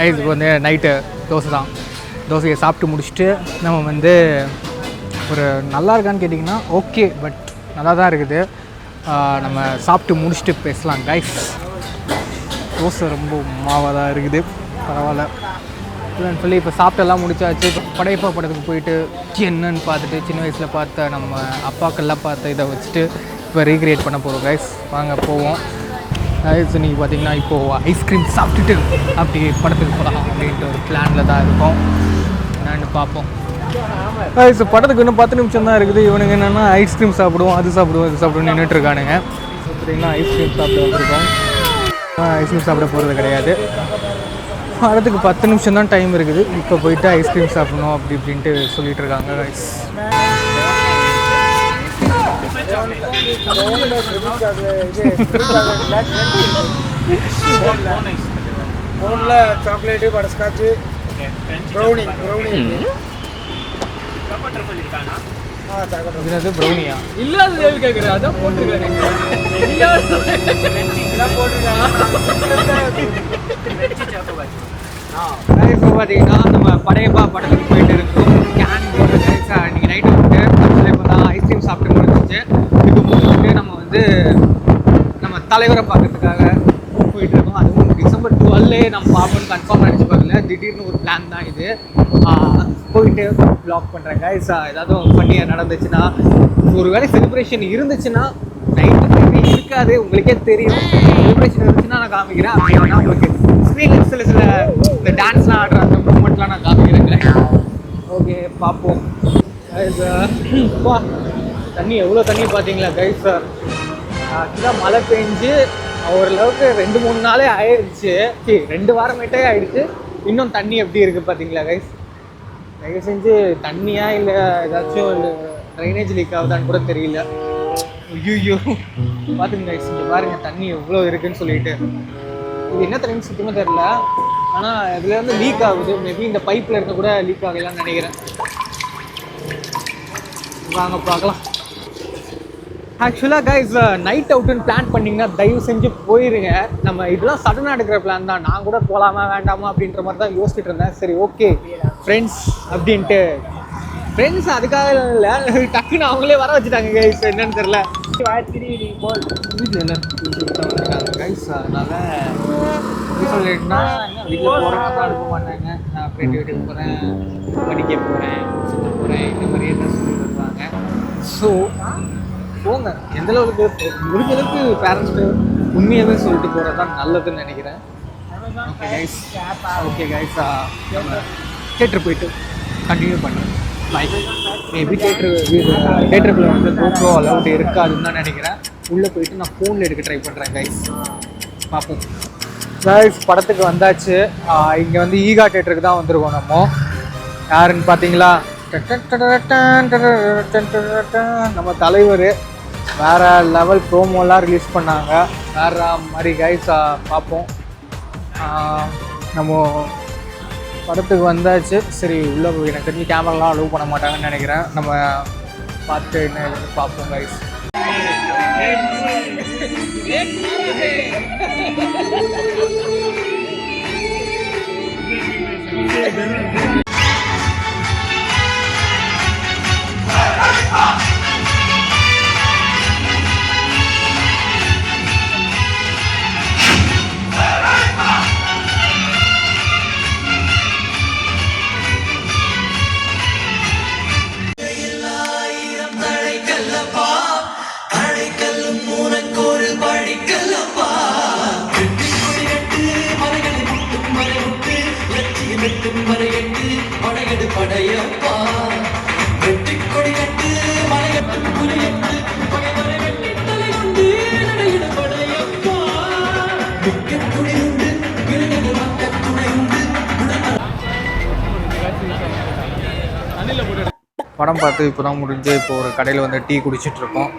கைஸுக்கு வந்து நைட்டு தோசை தான். தோசையை சாப்பிட்டு முடிச்சுட்டு நம்ம வந்து ஒரு நல்லா இருக்கான்னு கேட்டிங்கன்னா ஓகே, பட் நல்லா தான் இருக்குது. நம்ம சாப்பிட்டு முடிச்சுட்டு பேசலாம் கைஸ். தோசை ரொம்ப மாவாக தான் இருக்குது, பரவாயில்ல. இல்லைன்னு சொல்லி இப்போ சாப்பிட்டெல்லாம் முடிச்சாச்சு. படையப்பா படத்துக்கு போயிட்டு என்னன்னு பார்த்துட்டு சின்ன வயசில் பார்த்த நம்ம அப்பாக்கெல்லாம் பார்த்த இதை வச்சுட்டு இப்போ ரீக்ரியேட் பண்ண போகிறோம் கைஸ். வாங்க போவோம் கைஸ். இன்றைக்கி பார்த்திங்கன்னா இப்போது ஐஸ்கிரீம் சாப்பிட்டுட்டு அப்படி படத்துக்கு போகலாம் அப்படின்ட்டு ஒரு பிளானில் தான் இருக்கோம். என்னென்னு பார்ப்போம் கைஸ். படத்துக்கு இன்னும் 10 நிமிஷம் தான் இருக்குது. இவனுங்க என்னென்னா ஐஸ்கிரீம் சாப்பிடுவோம், அது சாப்பிடுவோம், இது சாப்பிடுவோம் நின்றுட்டுருக்கானுங்க. பார்த்திங்கன்னா ஐஸ்கிரீம் சாப்பிட வந்திருக்கோம். ஐஸ்கிரீம் சாப்பிட போகிறது கிடையாது. படத்துக்கு 10 நிமிஷம் தான் டைம் இருக்குது. இப்போ போயிட்டு ஐஸ்கிரீம் சாப்பிடணும் அப்படி இப்படின்ட்டு சொல்லிட்டு இருக்காங்க கைஸ். Chocolate, பட்டர்ஸ்காட்சு, brownie. இது ப்ரௌனியா இல்லாத தேவி கேட்குறேன், அதான் போட்டுருக்காரு. இப்போ பார்த்தீங்கன்னா நம்ம படையப்பா படத்துக்கு போயிட்டு இருக்கோம். கேன் போட்டு இன்றைக்கி நைட்டு விட்டு அதில் இப்போ தான் ஐஸ்கிரீம் சாப்பிட்டு முடிஞ்சிச்சு. இப்போ முடிச்சுட்டு நம்ம வந்து நம்ம தலைவரை பார்க்கறதுக்காக போயிட்டு இருக்கோம். அதுவும் டிசம்பர் 12 நம்ம பார்ப்போம்னு கன்ஃபார்ம் நினச்சி பார்க்கல. திடீர்னு ஒரு பிளான் தான் இது. போயிட்டு ப்ளாக் பண்ணுறேன் கைஸ். ஏதாவது பண்ணியாக நடந்துச்சுன்னா, ஒரு வேளை செலிப்ரேஷன் இருந்துச்சுன்னா, நைட்டு டைமே இருக்காது, உங்களுக்கே தெரியும். செலிப்ரேஷன் இருந்துச்சுன்னா நான் காமிக்கிறேன். அப்படின்னா உங்களுக்கு ஸ்க்ரீனில் சில இந்த டான்ஸ்லாம் ஆடுற அந்த மூமெண்ட்லாம் நான் காமிக்கிறேங்க. ஓகே பார்ப்போம் கைஸ். தண்ணி எவ்வளோ தண்ணி பார்த்தீங்களா கைஸ். ஆக்சுவலாக மழை பெஞ்சு ஓரளவுக்கு 2-3 நாளே ஆயிடுச்சு. 2 வாரமேட்டே ஆயிடுச்சு. இன்னும் தண்ணி எப்படி இருக்குது பார்த்தீங்களா கைஸ். தயவு செஞ்சு தண்ணியா இல்லை ஏதாச்சும் ட்ரைனேஜ் லீக் ஆகுதான்னு கூட தெரியல. ஐயோ பார்த்துங்க கைஸ், இங்கே பாருங்கள் தண்ணி எவ்வளோ இருக்குதுன்னு சொல்லிட்டு. இது என்ன தண்ணின்னு சுத்தமாக தெரில, ஆனால் இதில் வந்து லீக் ஆகுது. மேபி இந்த பைப்பில் இருக்க கூட லீக் ஆகலான்னு நினைக்கிறேன். வாங்க பார்க்கலாம். ஆக்சுவலாக கைஸ் நைட் அவுட்டுன்னு பிளான் பண்ணிங்கன்னா தயவு செஞ்சு போயிருங்க. நம்ம இதெல்லாம் சடனாக எடுக்கிற பிளான் தான். நான் கூட போகலாமா வேண்டாமா அப்படின்ற மாதிரி தான் யோசிச்சுட்டு இருந்தேன். சரி ஓகே ஃப்ரெண்ட்ஸ் அப்படின்ட்டு. ஃப்ரெண்ட்ஸ் அதுக்காக இல்லை, டக்குன்னு அவங்களே வர வச்சுட்டாங்க கைஸ். என்னன்னு தெரில கைஸ். அதனால் எப்படி சொல்லிட்டுனா, வீட்டில் போகிறேன் அனுப்ப மாட்டாங்க. நான் ஃப்ரெண்டு வீட்டுக்கு போகிறேன், படிக்க போகிறேன், சுற்ற போகிறேன், இந்த மாதிரியே தான் சொல்லிட்டு இருப்பாங்க. ஸோ போங்க, எந்தளவுக்கு முடிஞ்சளவுக்கு பேரண்ட்ஸ்க்கு உண்மையாகவே சொல்லிட்டு போகிறது தான் நல்லதுன்னு நினைக்கிறேன். ஓகே கைஸ் நம்ம தேட்டர் போயிட்டு கண்டினியூ பண்ணுறேன். மேபி தேட்டருக்குள்ளே வந்து GoPro அலவுட் இருக்காதுன்னு தான் நினைக்கிறேன். உள்ளே போயிட்டு நான் ஃபோனில் எடுக்க ட்ரை பண்ணுறேன் கைஸ். பார்ப்போம் கைஸ். படத்துக்கு வந்தாச்சு. இங்கே வந்து ஈகா தேட்டருக்கு தான் வந்திருக்கோம். நம்ம யாருன்னு பார்த்தீங்களா, நம்ம தலைவர் வேறு லெவல் ப்ரோமோலாம் ரிலீஸ் பண்ணாங்க. வேறு மாதிரி கைஸ். பார்ப்போம். நம்ம படத்துக்கு வந்தாச்சு. சரி உள்ளே போய் எனக்கு தெரிஞ்சு கேமராலாம் அலோவ் பண்ண மாட்டாங்கன்னு நினைக்கிறேன். நம்ம பார்த்து என்ன பார்ப்போம் கைஸ். படம் பார்த்து இப்போ தான் முடிஞ்சு. இப்போ ஒரு கடையில் வந்து டீ குடிச்சிட்ருக்கோம்.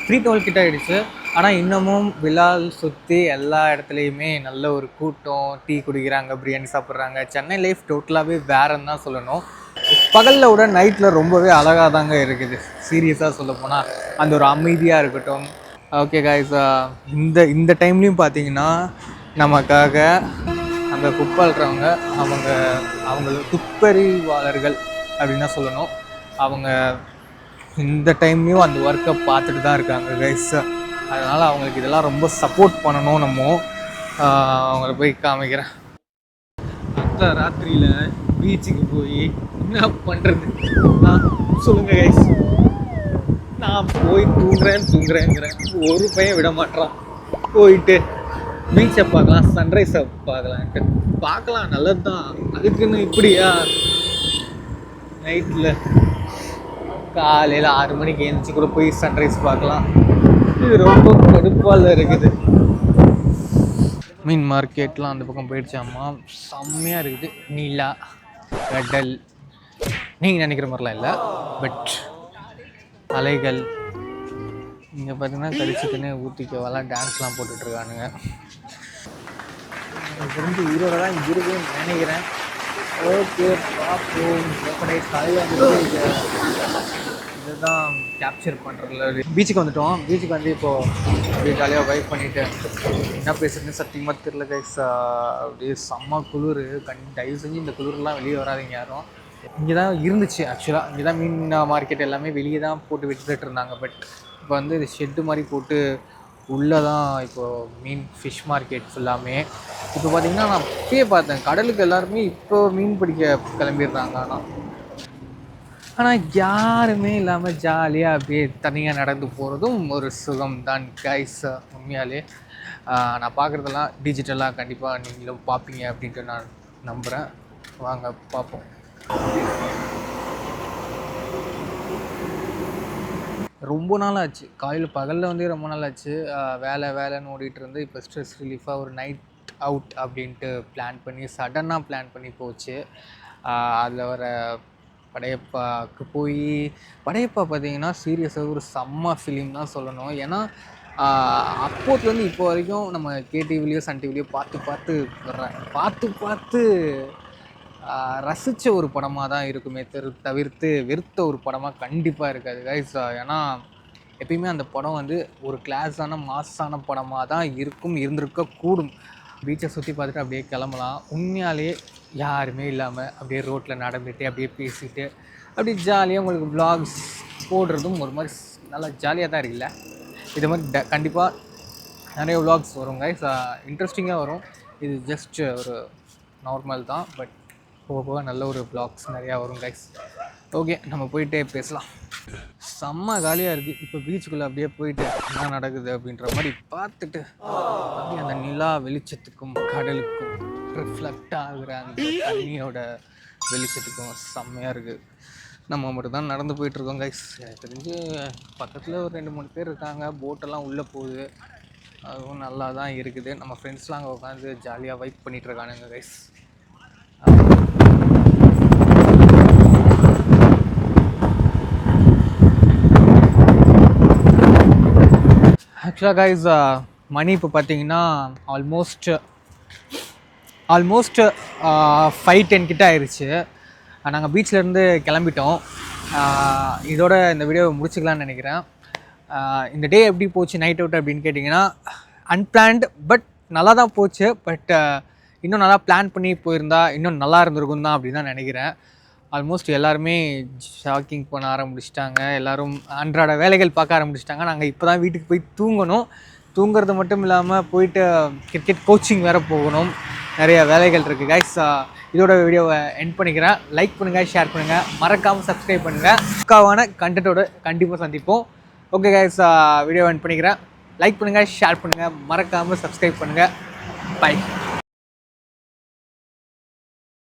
3:12 கிட்ட ஆகிடுச்சு. ஆனால் இன்னமும் விழால் சுற்றி எல்லா இடத்துலையுமே நல்ல ஒரு கூட்டம், டீ குடிக்கிறாங்க, பிரியாணி சாப்பிட்றாங்க. சென்னை லைஃப் டோட்டலாகவே வேறன்னு தான் சொல்லணும். பகலில் விட நைட்டில் ரொம்பவே அழகாக தாங்க இருக்குது. சீரியஸாக சொல்ல போனால் அந்த ஒரு அமைதியாக இருக்கட்டும். ஓகே காய்ஸ், இந்த டைம்லேயும் பார்த்தீங்கன்னா நமக்காக அங்கே குப்பல்றவங்க அவங்க துப்பறிவாளர்கள் அப்படின்னு தான் சொல்லணும். அவங்க இந்த டைம்லேயும் அந்த ஒர்க்கை பார்த்துட்டு தான் இருக்காங்க கைஸ். அதனால் அவங்களுக்கு இதெல்லாம் ரொம்ப சப்போர்ட் பண்ணணும். நம்ம அவங்கள போய் காமிக்கிறேன். அந்த ராத்திரியில் பீச்சுக்கு போய் என்ன பண்ணுறது சொல்லுங்க கைஸ். நான் போய் தூங்குறேங்கிறேன், ஒரு பையன் விட மாட்டான். போயிட்டு பீச்சை பார்க்கலாம், சன்ரைஸை பார்க்கலாம் நல்லது தான். அதுக்குன்னு இப்படியா நைட்டில் காலையில் 6 மணிக்கு எழுந்திரிச்சு கூட போய் சன்ரைஸ் பார்க்கலாம். இது ரொம்ப கடுப்பால் இருக்குது. மீன் மார்க்கெட்லாம் அந்த பக்கம் போயிடுச்சாம்மா, செம்மையாக இருக்குது. நீலா கடல் நீங்கள் நினைக்கிற மாதிரிலாம் இல்லை, பட் அலைகள் இங்கே பார்த்தீங்கன்னா கடிச்சிட்டுன்னு ஊற்றிக்கவெல்லாம் டான்ஸ்லாம் போட்டுட்ருக்கானுங்க. எனக்கு தெரிஞ்சு உயிரோட தான் இருக்குன்னு நினைக்கிறேன். ஓகே பார்ப்போம். காலையில் வந்து இதுதான் கேப்சர் பண்ணுறதுல. பீச்சுக்கு வந்துட்டோம். பீச்சுக்கு வந்து இப்போது அப்படியே ஜாலியாக வைப் பண்ணிவிட்டு என்ன பேசுறதுன்னு சத்தியமாக தெரியல கைஸ். அப்படியே செம்ம குளிர். தயவு செஞ்சு இந்த குளிர்லாம் வெளியே வராதிங்க யாரும். இங்கே தான் இருந்துச்சு ஆக்சுவலாக. இங்கே தான் மீன் மார்க்கெட் எல்லாமே வெளியே தான் போட்டு விட்டுட்டு இருந்தாங்க. பட் இப்போ வந்து இது ஷெட்டு மாதிரி போட்டு உள்ளே தான் இப்போது மீன் ஃபிஷ் மார்க்கெட் ஃபுல்லாமே. இப்போ பார்த்திங்கன்னா நான் அப்பயே பார்த்தேன் கடலுக்கு எல்லாருமே இப்போ மீன் பிடிக்க கிளம்பிடுறாங்க. ஆனால் யாருமே இல்லாமல் ஜாலியாக அப்படியே தனியாக நடந்து போகிறதும் ஒரு சுகம் தான் கைஸ். உண்மையாலே நான் பார்க்குறதெல்லாம் டிஜிட்டலாக கண்டிப்பாக நீங்களும் பார்ப்பீங்க அப்படின்ட்டு நான் நம்புகிறேன். வாங்க பார்ப்போம். ரொம்ப நாள் ஆச்சு. பகலில் வந்து ரொம்ப நாள் ஆச்சு. வேலைன்னு ஓடிட்டு இருந்து இப்போ ஸ்ட்ரெஸ் ரிலீஃபாக ஒரு நைட் அவுட் அப்படின்ட்டு சடனாக பிளான் பண்ணி போச்சு. அதில் வர படையப்பாவுக்கு படையப்பா பார்த்திங்கன்னா சீரியஸாக ஒரு செம்ம ஃபிலிம் தான் சொல்லணும். ஏன்னா அப்போத்துலேருந்து இப்போ வரைக்கும் நம்ம கேடிவிலையோ சன் டிவிலையோ பார்த்து ரசித்த ஒரு படமாக தான் இருக்குமே தவிர்த்து வெறுத்த ஒரு படமாக கண்டிப்பாக இருக்காது கைஸ். ஏன்னா எப்பயுமே அந்த படம் வந்து ஒரு கிளாஸான மாஸான படமாக தான் இருந்திருக்கக்கூடும். பீச்சை சுற்றி பார்த்துட்டு அப்படியே கிளம்பலாம். உண்மையாலேயே யாருமே இல்லாமல் அப்படியே ரோட்டில் நடந்துட்டு அப்படியே பேசிட்டு அப்படியே ஜாலியாக உங்களுக்கு வ்ளாக்ஸ் போடுறதும் ஒரு மாதிரி நல்லா ஜாலியாக தான் இருக்குல்ல. இது மாதிரி கண்டிப்பாக நிறைய வ்ளாக்ஸ் வரும் கைஸ். இன்ட்ரெஸ்டிங்காக வரும். இது ஜஸ்ட் ஒரு நார்மல் தான். பட் போக நல்ல ஒரு வ்ளாக்ஸ் நிறையா வரும் கைஸ். ஓகே, நம்ம போயிட்டே பேசலாம். செம்ம காலியாக இருக்குது. இப்போ பீச்சுக்குள்ளே அப்படியே போயிட்டு என்ன நடக்குது அப்படின்ற மாதிரி பார்த்துட்டு அப்படியே அந்த நிலா வெளிச்சத்துக்கும் கடலுக்கும் ரிஃப்ளெக்ட் ஆகுற அந்த தண்ணியோட வெளிச்சத்துக்கும் செம்மையாக இருக்குது. நம்ம மட்டும் தான் நடந்து போயிட்டுருக்கோம் கைஸ். எனக்கு தெரிஞ்சு பக்கத்தில் ஒரு 2-3 பேர் இருக்காங்க. போட்டெல்லாம் உள்ளே போகுது. அதுவும் நல்லா தான் இருக்குது. நம்ம ஃப்ரெண்ட்ஸ்லாம் அங்கே உட்காந்து ஜாலியாக வைப் பண்ணிகிட்ருக்கானுங்க கைஸ். ஆக்சுவலாக கைஸ் மணி இப்போ பார்த்தீங்கன்னா ஆல்மோஸ்ட் 5:10 கிட்ட ஆயிடுச்சு. நாங்கள் பீச்சிலேருந்து கிளம்பிட்டோம். இதோட இந்த வீடியோவை முடிச்சுக்கலான்னு நினைக்கிறேன். இந்த டே எப்படி போச்சு நைட் அவுட் அப்படின்னு கேட்டிங்கன்னா அன்பிளான்டு பட் நல்லா தான் போச்சு. பட் இன்னும் நல்லா பிளான் பண்ணி போயிருந்தா இன்னும் நல்லா இருந்திருக்கும் தான் அப்படின்னு தான் நினைக்கிறேன். ஆல்மோஸ்ட் எல்லாருமே ஷாக்கிங் பண்ண ஆரம்பிச்சிட்டாங்க. எல்லோரும் அன்றாட வேலைகள் பார்க்க ஆரம்பிச்சிட்டாங்க. நாங்கள் இப்போ தான் வீட்டுக்கு போய் தூங்குறது மட்டும் இல்லாமல் போயிட்டு கிரிக்கெட் கோச்சிங் வேறு போகணும். நிறைய வேலைகள் இருக்குது கைஸ். இதோட வீடியோவை எண்ட் பண்ணிக்கிறேன். லைக் பண்ணுங்கள், ஷேர் பண்ணுங்கள், மறக்காமல் சப்ஸ்கிரைப் பண்ணுங்கள். பக்காவான கண்டென்ட்டோடு கண்டிப்பாக சந்திப்போம். ஓகே கைஸ், வீடியோவை எண்ட் பண்ணிக்கிறேன். லைக் பண்ணுங்கள், ஷேர் பண்ணுங்கள், மறக்காமல் சப்ஸ்கிரைப் பண்ணுங்கள். பை.